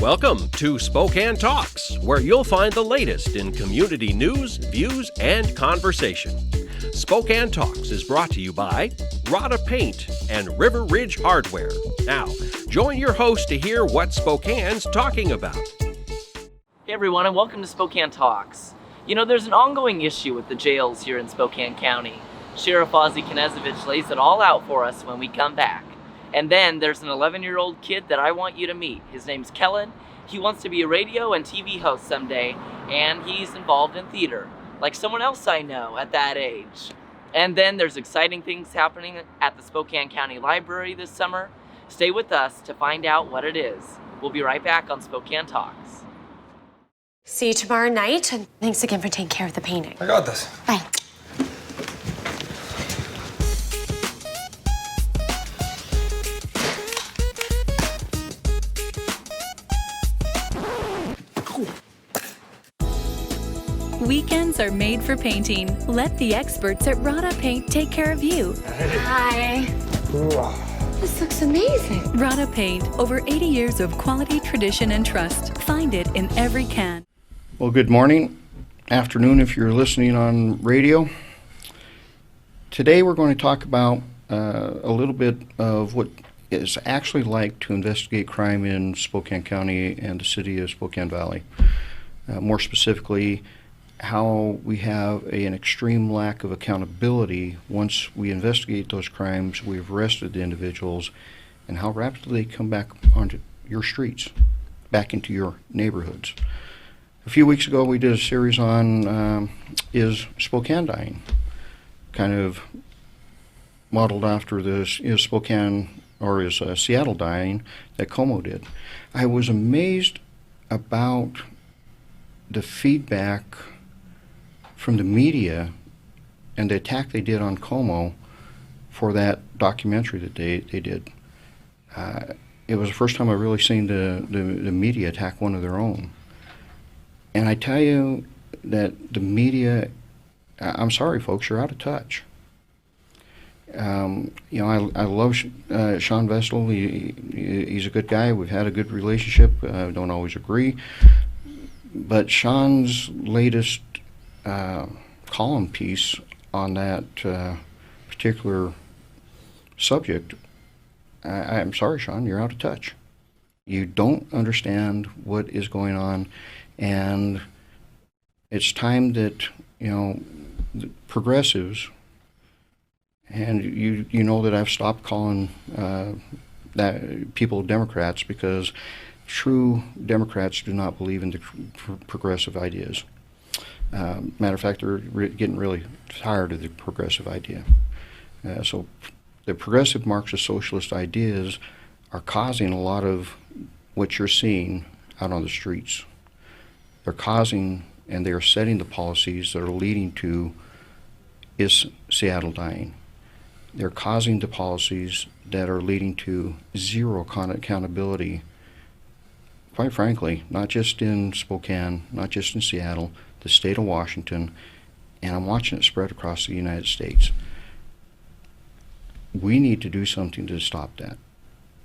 Welcome to Spokane Talks, where you'll find the latest in community news, views, and conversation. Spokane Talks is brought to you by Rada Paint and River Ridge Hardware. Now, join your host to hear what Spokane's talking about. Hey everyone, and welcome to Spokane Talks. You know, there's an ongoing issue with the jails here in Spokane County. Sheriff Ozzie Knezovich lays it all out for us when we come back. And then there's an 11-year-old kid that I want you to meet. His name's Collin. He wants to be a radio and TV host someday, and he's involved in theater, like someone else I know at that age. And then there's exciting things happening at the Spokane County Library this summer. Stay with us to find out what it is. We'll be right back on Spokane Talks. See you tomorrow night, and thanks again for taking care of the painting. I got this. Bye. Weekends are made for painting. Let the experts at Rada Paint take care of you. Hi. This looks amazing. Rada Paint, over 80 years of quality, tradition, and trust. Find it in every can. Well, good morning, afternoon if you're listening on radio. Today we're going to talk about a little bit of what it's actually like to investigate crime in Spokane County and the city of Spokane Valley. More specifically, how we have an extreme lack of accountability once we investigate those crimes, we've arrested the individuals, and how rapidly they come back onto your streets, back into your neighborhoods. A few weeks ago, we did a series on Is Spokane Dying? Kind of modeled after this Is Spokane or Is Seattle Dying that Como did. I was amazed about the feedback from the media and the attack they did on Como for that documentary that they did. It was the first time I've really seen the media attack one of their own. And I tell you that the media, I'm sorry folks, you're out of touch. I love Sean Vestal. He's a good guy. We've had a good relationship. Don't always agree. But Sean's latest column piece on that particular subject, I'm sorry, Sean, you're out of touch. You don't understand what is going on, and it's time that, the progressives, and you know that I've stopped calling that people Democrats, because true Democrats do not believe in the progressive ideas. Matter of fact, they're getting really tired of the progressive idea. So the progressive Marxist socialist ideas are causing a lot of what you're seeing out on the streets. They're causing, and they are setting the policies that are leading to Is Seattle Dying? They're causing the policies that are leading to zero accountability, quite frankly, not just in Spokane, not just in Seattle, the state of Washington, and I'm watching it spread across the United States. We need to do something to stop that.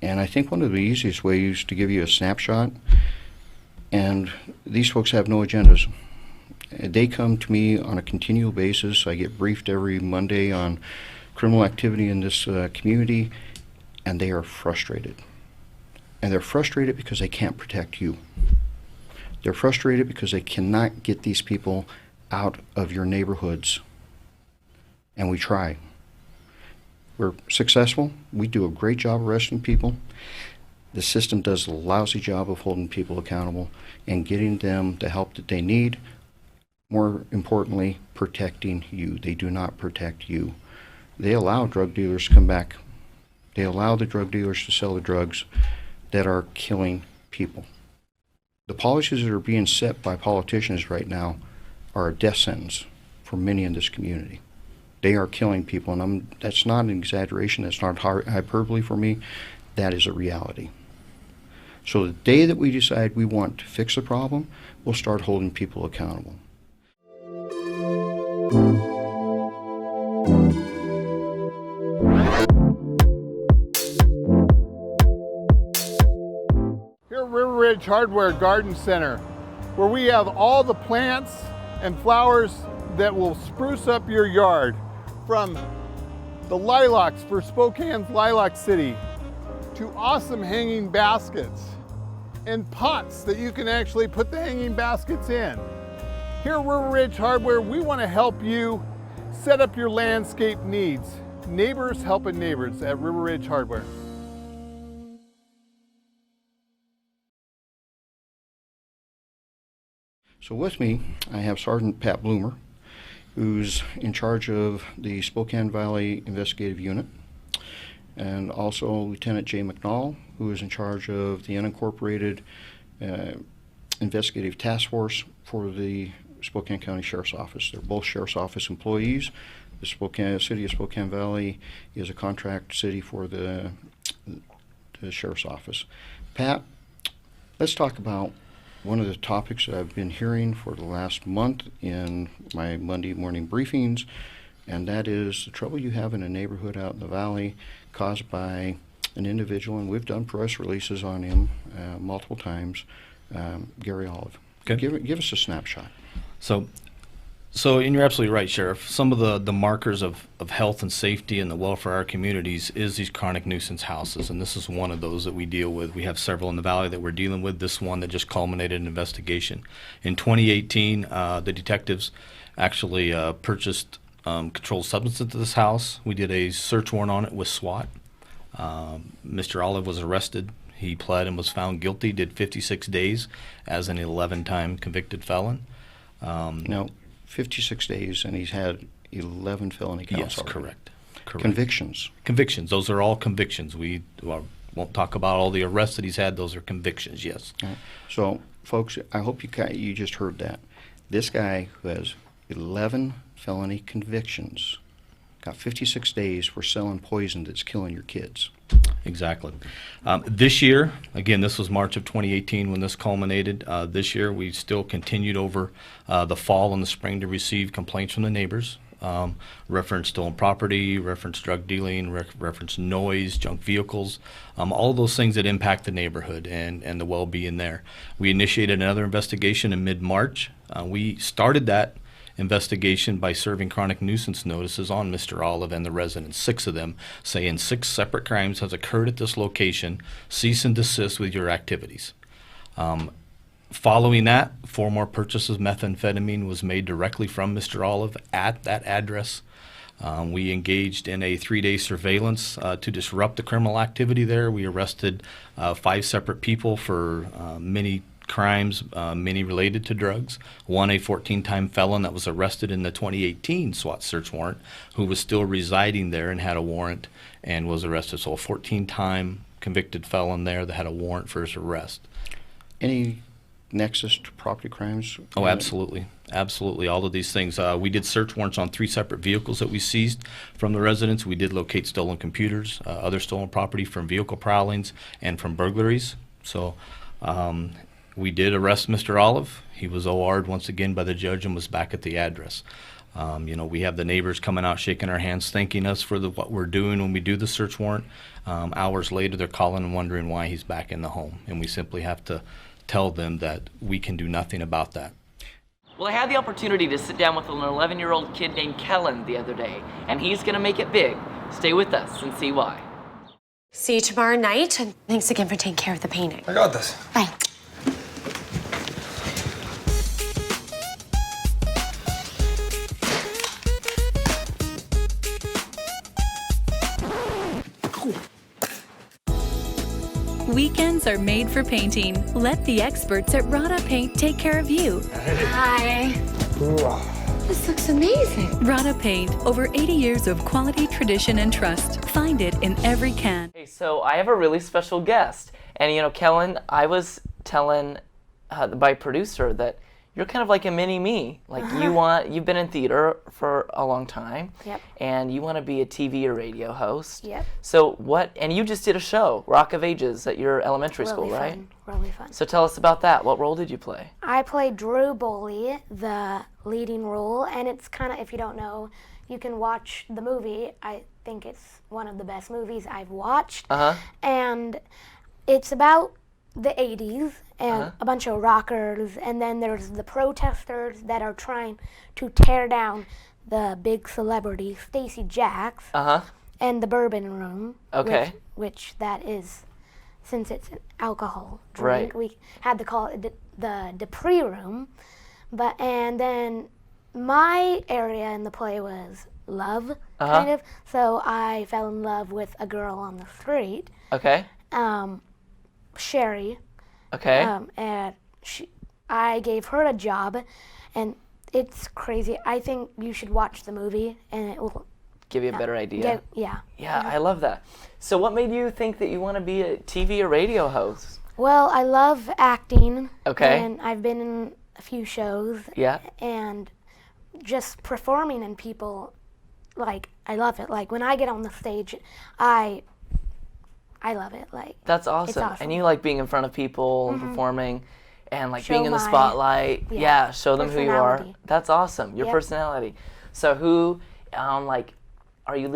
And I think one of the easiest ways to give you a snapshot, and these folks have no agendas. They come to me on a continual basis. I get briefed every Monday on criminal activity in this community, and they are frustrated. And they're frustrated because they can't protect you. They're frustrated because they cannot get these people out of your neighborhoods. And we try. We're successful. We do a great job arresting people. The system does a lousy job of holding people accountable and getting them the help that they need. More importantly, protecting you. They do not protect you. They allow drug dealers to come back. They allow the drug dealers to sell the drugs that are killing people. The policies that are being set by politicians right now are a death sentence for many in this community. They are killing people, and that's not an exaggeration, that's not hyperbole for me, that is a reality. So the day that we decide we want to fix the problem, we'll start holding people accountable. Here at River Ridge Ridge Hardware Garden Center, where we have all the plants and flowers that will spruce up your yard, from the lilacs for Spokane's Lilac City to awesome hanging baskets and pots that you can actually put the hanging baskets in. Here at River Ridge Hardware, we want to help you set up your landscape needs. Neighbors helping neighbors at River Ridge Hardware. So with me, I have Sergeant Pat Bloomer, who's in charge of the Spokane Valley Investigative Unit, and also Lieutenant Jay McNall, who is in charge of the unincorporated investigative task force for the Spokane County Sheriff's Office. They're both Sheriff's Office employees. The City of Spokane Valley is a contract city for the Sheriff's Office. Pat, let's talk about one of the topics that I've been hearing for the last month in my Monday morning briefings, and that is the trouble you have in a neighborhood out in the valley caused by an individual, and we've done press releases on him multiple times, Gary Olive. Okay. Give us a snapshot. So, and you're absolutely right, Sheriff. Some of the markers of health and safety and the welfare of our communities is these chronic nuisance houses, and this is one of those that we deal with. We have several in the valley that we're dealing with. This one that just culminated an investigation. In 2018, the detectives actually purchased controlled substances into this house. We did a search warrant on it with SWAT. Mr. Olive was arrested. He pled and was found guilty, did 56 days as an 11-time convicted felon. Now, 56 days, and he's had 11 felony counts Yes, already. correct. Convictions. Convictions. Those are all convictions. We won't talk about all the arrests that he's had. Those are convictions, yes. Right. So, folks, I hope you just heard that. This guy who has 11 felony convictions got 56 days for selling poison that's killing your kids. Exactly. This year, again, this was March of 2018 when this culminated. This year, we still continued over the fall and the spring to receive complaints from the neighbors. Reference stolen property, reference drug dealing, reference noise, junk vehicles, all of those things that impact the neighborhood and the well-being there. We initiated another investigation in mid-March. We started that investigation by serving chronic nuisance notices on Mr. Olive and the residents, 6 of them, saying 6 separate crimes has occurred at this location. Cease and desist with your activities. Following that, 4 more purchases of methamphetamine was made directly from Mr. Olive at that address. We engaged in a 3-day surveillance to disrupt the criminal activity there. We arrested 5 separate people for many crimes, many related to drugs. One, a 14-time felon that was arrested in the 2018 SWAT search warrant, who was still residing there and had a warrant and was arrested. So a 14-time convicted felon there that had a warrant for his arrest. Any nexus to property crimes? Oh, absolutely. Absolutely. All of these things. We did search warrants on 3 separate vehicles that we seized from the residents. We did locate stolen computers, other stolen property from vehicle prowlings and from burglaries. So we did arrest Mr. Olive. He was OR'd once again by the judge and was back at the address. We have the neighbors coming out, shaking our hands, thanking us for what we're doing when we do the search warrant. Hours later, they're calling and wondering why he's back in the home, and we simply have to tell them that we can do nothing about that. Well, I had the opportunity to sit down with an 11-year-old kid named Collin the other day, and he's gonna make it big. Stay with us and see why. See you tomorrow night, and thanks again for taking care of the painting. I got this. Bye. Weekends are made for painting. Let the experts at Rada Paint take care of you. Hi. This looks amazing. Rada Paint, over 80 years of quality, tradition, and trust. Find it in every can. Hey, so I have a really special guest. And Collin, I was telling my producer that you're kind of like a mini me. Like you've been in theater for a long time. Yep. And you want to be a TV or radio host. Yep. So and you just did a show, Rock of Ages, at your elementary school, right? Really fun. So tell us about that. What role did you play? I played Drew Boley, the leading role, and it's kind of, if you don't know, you can watch the movie. I think it's one of the best movies I've watched. Uh-huh. And it's about the 80s and a bunch of rockers, and then there's the protesters that are trying to tear down the big celebrity Stacey Jacks and the Bourbon Room. Okay. Which that is, since it's an alcohol drink, we had to call it the Dupree Room. And then my area in the play was love, kind of. So I fell in love with a girl on the street. Okay. Sherry. Okay. And I gave her a job, and it's crazy. I think you should watch the movie, and it will give you a better idea. Yeah. Yeah, I love that. So what made you think that you want to be a TV or radio host? Well, I love acting. Okay. And I've been in a few shows. Yeah. And just performing in people, like, I love it. Like, when I get on the stage, I love it. Like, that's awesome. It's awesome. And you like being in front of people and performing and like Show being in the my- spotlight. Yeah, show them who you are. personality. That's awesome. Your Yep. personality. So who, like, are you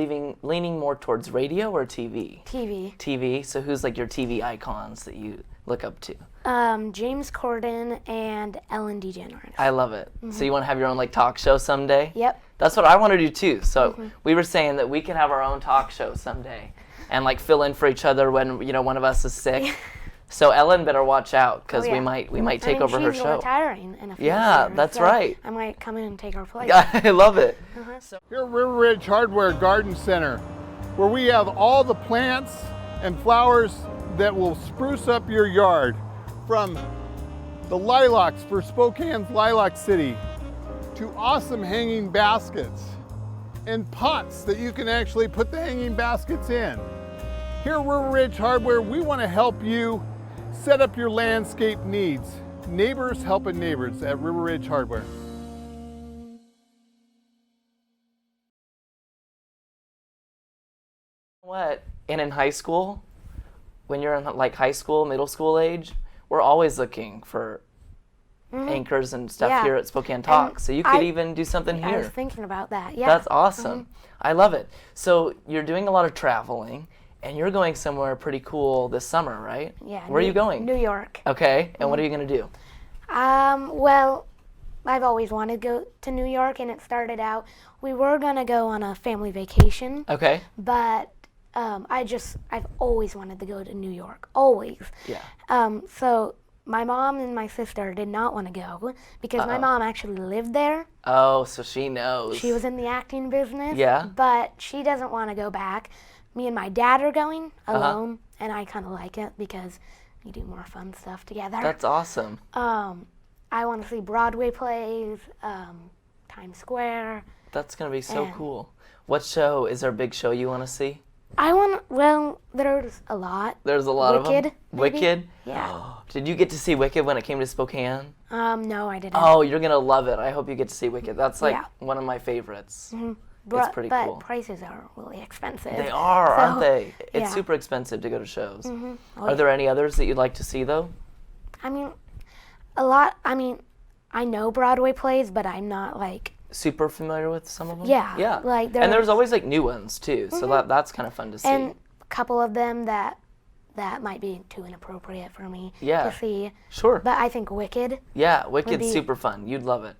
leaning more towards radio or TV? TV. TV. So who's like your TV icons that you look up to? James Corden and Ellen DeGeneres. I love it. So you want to have your own like talk show someday? Yep. That's what I want to do too. So we were saying that we can have our own talk show someday and like fill in for each other when, you know, one of us is sick. So Ellen better watch out because we might take over her she's show. retiring in a few Yeah, years, that's so right. I might come in and take her place. I love it. Here at River Ridge Hardware Garden Center, where we have all the plants and flowers that will spruce up your yard, from the lilacs for Spokane's Lilac City to awesome hanging baskets and pots that you can actually put the hanging baskets in. Here at River Ridge Hardware, we want to help you set up your landscape needs. Neighbors helping neighbors at River Ridge Hardware. What? And in high school, when you're in like high school, middle school age, we're always looking for anchors and stuff Yeah. here at Spokane Talks. So you could even do something I was here. thinking about that. Yeah. That's awesome. I love it. So you're doing a lot of traveling, and you're going somewhere pretty cool this summer, right? Yeah. Where are you going? New York. Okay. And what are you going to do? Well, I've always wanted to go to New York, and it started out, we were going to go on a family vacation, Okay. but I've always wanted to go to New York, always. Yeah. So my mom and my sister did not want to go because my mom actually lived there. Oh, so she knows. She was in the acting business. Yeah. But she doesn't want to go back. Me and my dad are going alone, and I kind of like it because we do more fun stuff together. That's awesome. I want to see Broadway plays, Times Square. That's going to be so And- cool. What show is our big show you want to see? There's a lot. There's a lot of them. Wicked, maybe? Wicked? Yeah. Did you get to see Wicked when it came to Spokane? No, I didn't. Oh, you're going to love it. I hope you get to see Wicked. That's like Yeah. one of my favorites. But, pretty but cool. prices are really expensive. They are, aren't So, they? It's yeah. super expensive to go to shows. Oh, Are there any others that you'd like to see, though? I mean, a lot. I mean, I know Broadway plays, but I'm not like. Super familiar with some of them? Yeah, Yeah. like and there's there's- always like new ones, too. So that's kind of fun to see. And a couple of them that might be too inappropriate for me Yeah. to see. Sure. But I think Wicked. Yeah, Wicked's be- super fun. You'd love it.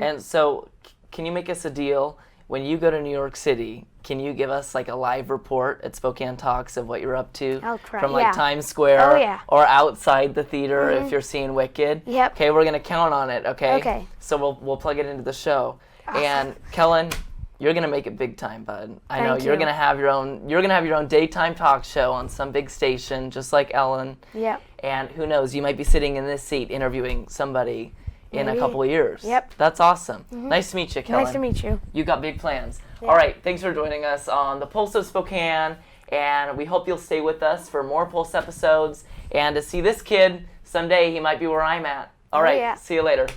And so, can you make us a deal? When you go to New York City, can you give us like a live report at Spokane Talks of what you're up to? I'll try, From like yeah. Times Square Oh, yeah. or outside the theater if you're seeing Wicked. Yep. Okay, we're gonna count on it. Okay. Okay. So we'll plug it into the show. And Collin, you're gonna make it big time, bud. I know Thank you're you. gonna have your own daytime talk show on some big station, just like Ellen. Yep. And who knows, you might be sitting in this seat interviewing somebody in a Maybe. couple of years. Yep. That's awesome. Nice to meet you, Collin. Nice to meet you. You got big plans. All right, thanks for joining us on the Pulse of Spokane, and we hope you'll stay with us for more Pulse episodes and to see this kid someday. He might be where I'm at. All right, yeah. see you later.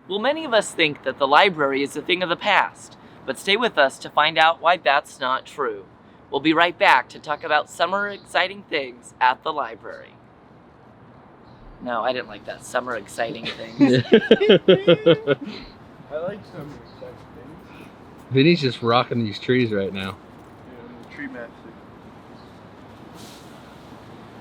Well, many of us think that the library is a thing of the past, but stay with us to find out why that's not true. We'll be right back to talk about summer exciting things at the library. No, I didn't like that. Summer exciting things. I like some exciting things. Vinny's just rocking these trees right now. Yeah, I'm the tree master.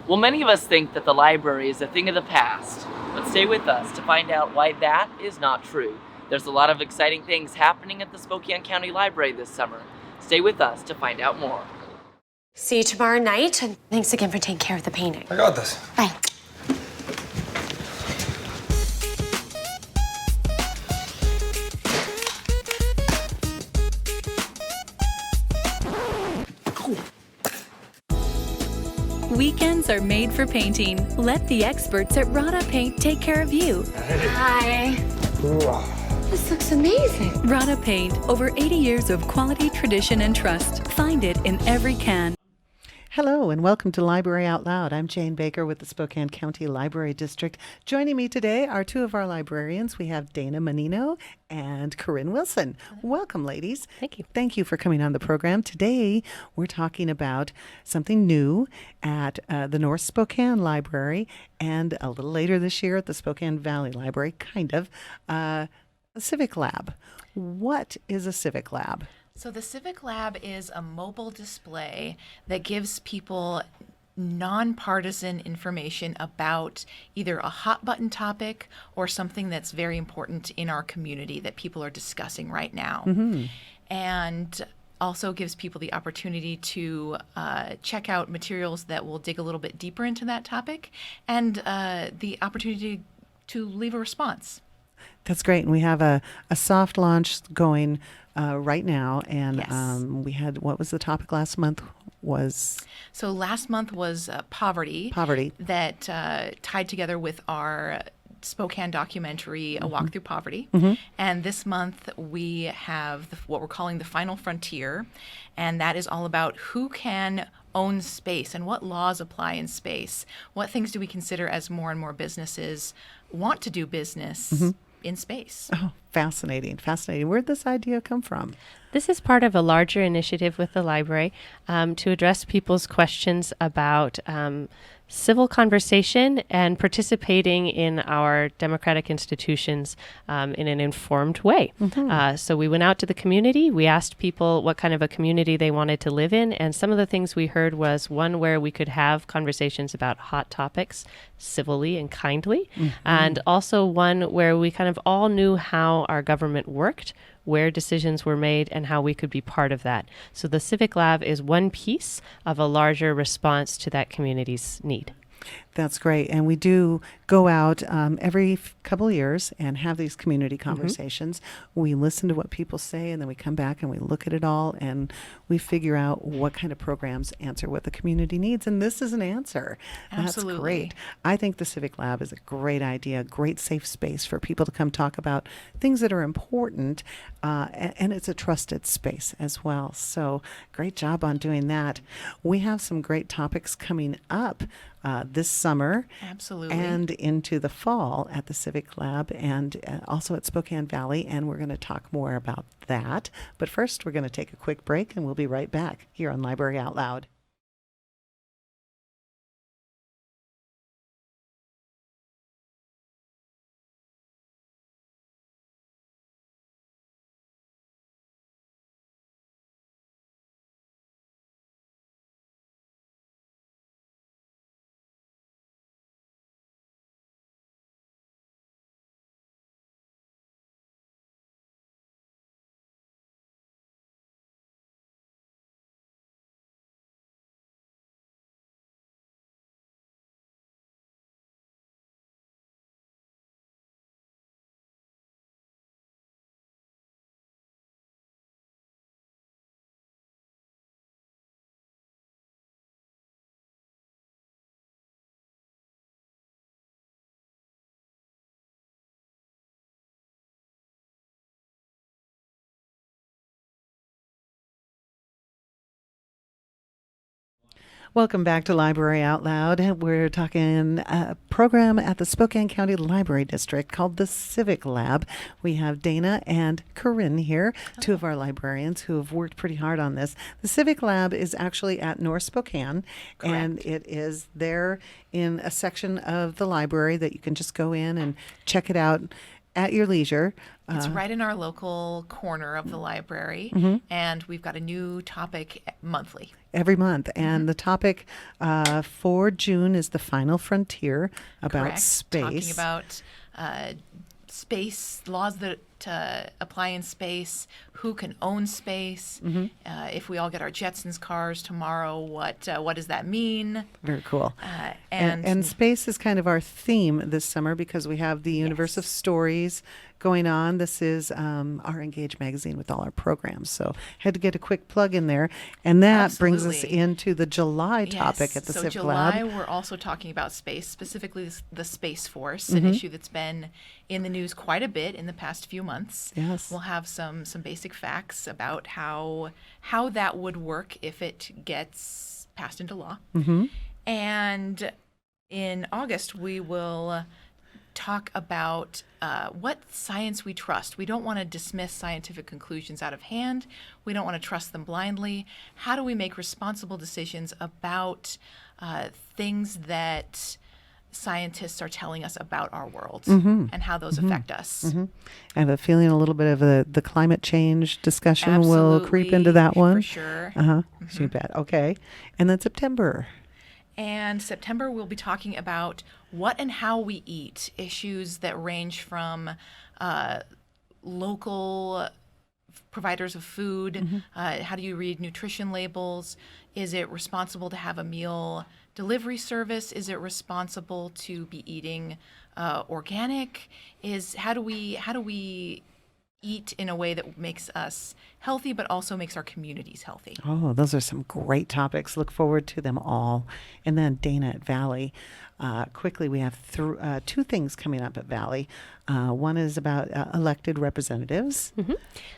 Well, many of us think that the library is a thing of the past, but stay with us to find out why that is not true. There's a lot of exciting things happening at the Spokane County Library this summer. Stay with us to find out more. See you tomorrow night, and thanks again for taking care of the painting. I got this. Bye. Weekends are made for painting. Let the experts at Rada Paint take care of you. Hi. This looks amazing. Rada Paint, over 80 years of quality, tradition, and trust. Find it in every can. Hello and welcome to Library Out Loud. I'm Jane Baker with the Spokane County Library District. Joining me today are two of our librarians. We have Dana Menino and Corinne Wilson. Welcome, ladies. Thank you. Thank you for coming on the program. Today, we're talking about something new at the North Spokane Library and a little later this year at the Spokane Valley Library, a civic lab. What is a civic lab? So the Civic Lab is a mobile display that gives people nonpartisan information about either a hot button topic or something that's very important in our community that people are discussing right now. Mm-hmm. And also gives people the opportunity to check out materials that will dig a little bit deeper into that topic and the opportunity to leave a response. That's great. And we have a soft launch going right now. And Yes. We had, what was the topic last month? So last month was poverty. Poverty. That tied together with our Spokane documentary, A Walk Through Poverty. Mm-hmm. And this month we have what we're calling the Final Frontier. And that is all about who can own space and what laws apply in space. What things do we consider as more and more businesses want to do business in space? Oh, fascinating, fascinating. Where'd this idea come from? This is part of a larger initiative with the library to address people's questions about civil conversation and participating in our democratic institutions in an informed way. Mm-hmm. So we went out to the community. We asked people what kind of a community they wanted to live in. And some of the things we heard was one where we could have conversations about hot topics civilly and kindly. Mm-hmm. And also one where we kind of all knew how our government worked, where decisions were made, and how we could be part of that. So the Civic Lab is one piece of a larger response to that community's need. That's great. And we do go out every couple of years and have these community conversations. Mm-hmm. We listen to what people say, and then we come back and we look at it all, and we figure out what kind of programs answer what the community needs. And this is an answer. Absolutely. That's great. I think the Civic Lab is a great idea, a great safe space for people to come talk about things that are important, and it's a trusted space as well. So great job on doing that. We have some great topics coming up this summer. Absolutely. And into the fall at the Civic Lab and also at Spokane Valley, and we're going to talk more about that. But first, we're going to take a quick break, and we'll be right back here on Library Out Loud. Welcome back to Library Out Loud. We're talking a program at the Spokane County Library District called the Civic Lab. We have Dana and Corinne here, two of our librarians who have worked pretty hard on this. The Civic Lab is actually at North Spokane, and it is there in a section of the library that you can just go in and check it out at your leisure. It's right in our local corner of the library, and we've got a new topic monthly. Every month. And the topic for June is the final frontier about Correct. space. Talking about space, laws that apply in space, who can own space. If we all get our Jetsons cars tomorrow, what does that mean? Very cool. And space is kind of our theme this summer because we have the Universe of Stories going on. This is our Engage magazine with all our programs. So had to get a quick plug in there. And that brings us into the July topic at the Civic July, Lab. we're also talking about space, specifically the Space Force, an issue that's been in the news quite a bit in the past few months. Yes. We'll have some basic facts about how that would work if it gets passed into law. And in August, we will talk about what science we trust. We don't want to dismiss scientific conclusions out of hand. We don't want to trust them blindly. How do we make responsible decisions about things that scientists are telling us about our world and how those affect us? I have a feeling a little bit of the climate change discussion will creep into that one. For sure. You bet. Okay. And then September. And September, we'll be talking about what and how we eat, issues that range from local providers of food. How do you read nutrition labels? Is it responsible to have a meal delivery service? Is it responsible to be eating organic? How do we eat in a way that makes us healthy, but also makes our communities healthy? Oh, those are some great topics. Look forward to them all. And then Dana at Valley. Quickly, we have two things coming up at Valley. One is about elected representatives.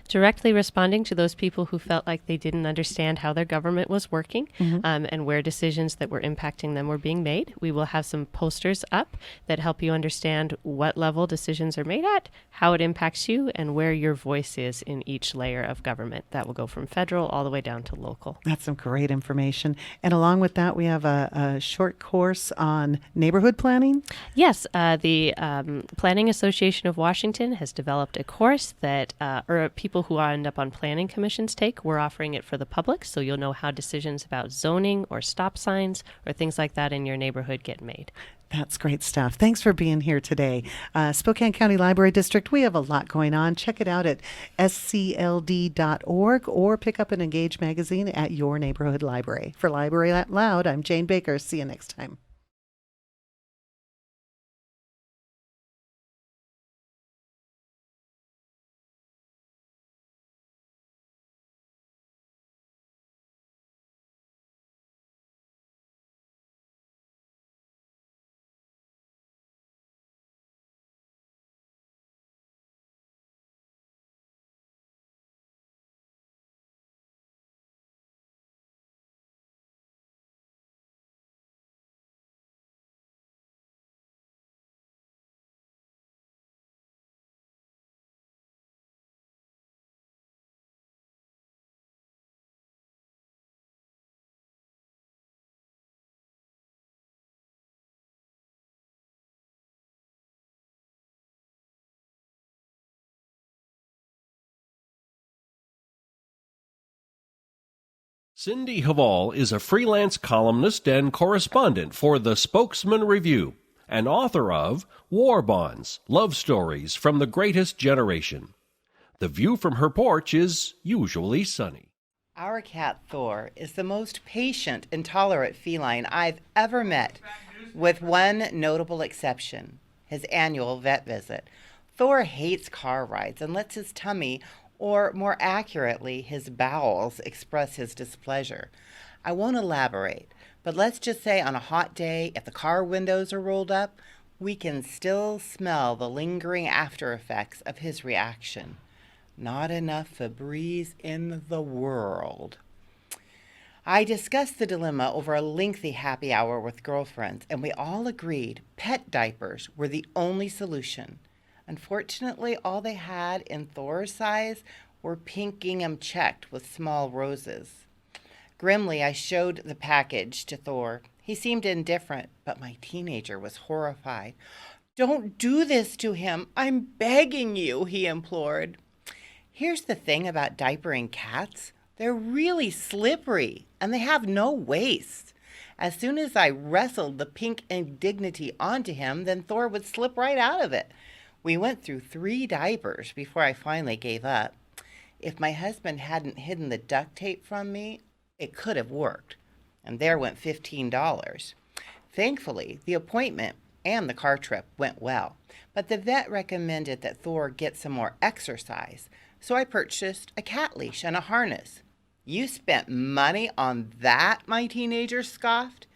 Directly responding to those people who felt like they didn't understand how their government was working and where decisions that were impacting them were being made. We will have some posters up that help you understand what level decisions are made at, how it impacts you, and where your voice is in each layer of government. That will go from federal all the way down to local. That's some great information. And along with that, we have a short course on neighborhood planning. Yes, the Planning Association of Washington has developed a course that people who end up on planning commissions take. We're offering it for the public, so you'll know how decisions about zoning or stop signs or things like that in your neighborhood get made. That's great stuff. Thanks for being here today. Spokane County Library District, we have a lot going on. Check it out at scld.org or pick up an Engage magazine at your neighborhood library. For Library Out Loud, I'm Jane Baker. See you next time. Cindy Hval is a freelance columnist and correspondent for the Spokesman Review and author of War Bonds, Love Stories from the Greatest Generation. The view from her porch is usually sunny. Our cat Thor is the most patient and tolerant feline I've ever met, with one notable exception, his annual vet visit. Thor hates car rides and lets his tummy, or more accurately, his bowels, express his displeasure. I won't elaborate, but let's just say on a hot day, if the car windows are rolled up, we can still smell the lingering after effects of his reaction. Not enough Febreze in the world. I discussed the dilemma over a lengthy happy hour with girlfriends, and we all agreed pet diapers were the only solution. Unfortunately, all they had in Thor's size were pink gingham checked with small roses. Grimly, I showed the package to Thor. He seemed indifferent, but my teenager was horrified. Don't do this to him. I'm begging you, he implored. Here's the thing about diapering cats. They're really slippery, and they have no waist. As soon as I wrestled the pink indignity onto him, then Thor would slip right out of it. We went through 3 diapers before I finally gave up. If my husband hadn't hidden the duct tape from me, it could have worked. And there went $15. Thankfully, the appointment and the car trip went well, but the vet recommended that Thor get some more exercise, so I purchased a cat leash and a harness. You spent money on that, my teenager scoffed.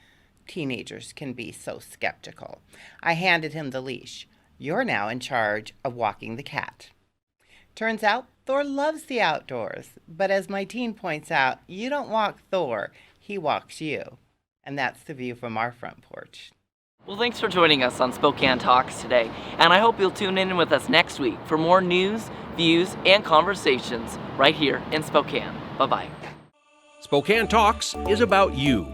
Teenagers can be so skeptical. I handed him the leash. You're now in charge of walking the cat. Turns out Thor loves the outdoors, but as my teen points out, you don't walk Thor, he walks you. And that's the view from our front porch. Well, thanks for joining us on Spokane Talks today, and I hope you'll tune in with us next week for more news, views, and conversations right here in Spokane. Bye-bye. Spokane Talks is about you.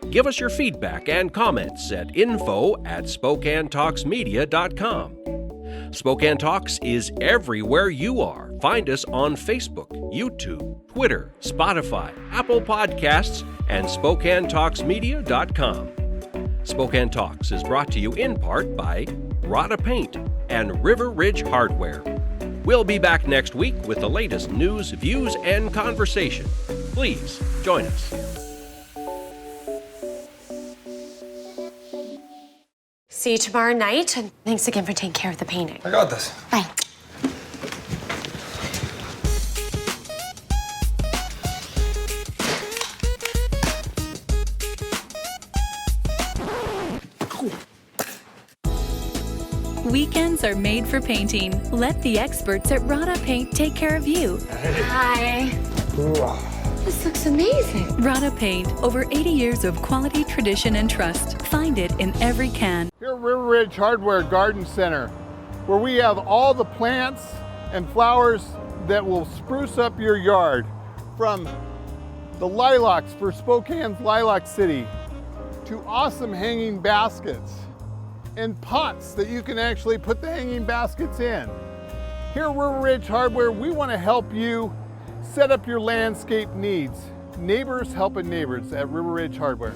Give us your feedback and comments at info@SpokaneTalksMedia.com. Spokane Talks is everywhere you are. Find us on Facebook, YouTube, Twitter, Spotify, Apple Podcasts, and SpokaneTalksMedia.com. Spokane Talks is brought to you in part by Rada Paint and River Ridge Hardware. We'll be back next week with the latest news, views, and conversation. Please join us. See you tomorrow night, and thanks again for taking care of the painting. I got this. Bye. Weekends are made for painting. Let the experts at Rada Paint take care of you. Hi. This looks amazing. Rada Paint, over 80 years of quality, tradition, and trust. Find it in every can. Here at River Ridge Hardware Garden Center, where we have all the plants and flowers that will spruce up your yard, from the lilacs for Spokane's Lilac City to awesome hanging baskets and pots that you can actually put the hanging baskets in. Here at River Ridge Hardware, we want to help you set up your landscape needs. Neighbors helping neighbors at River Ridge Hardware.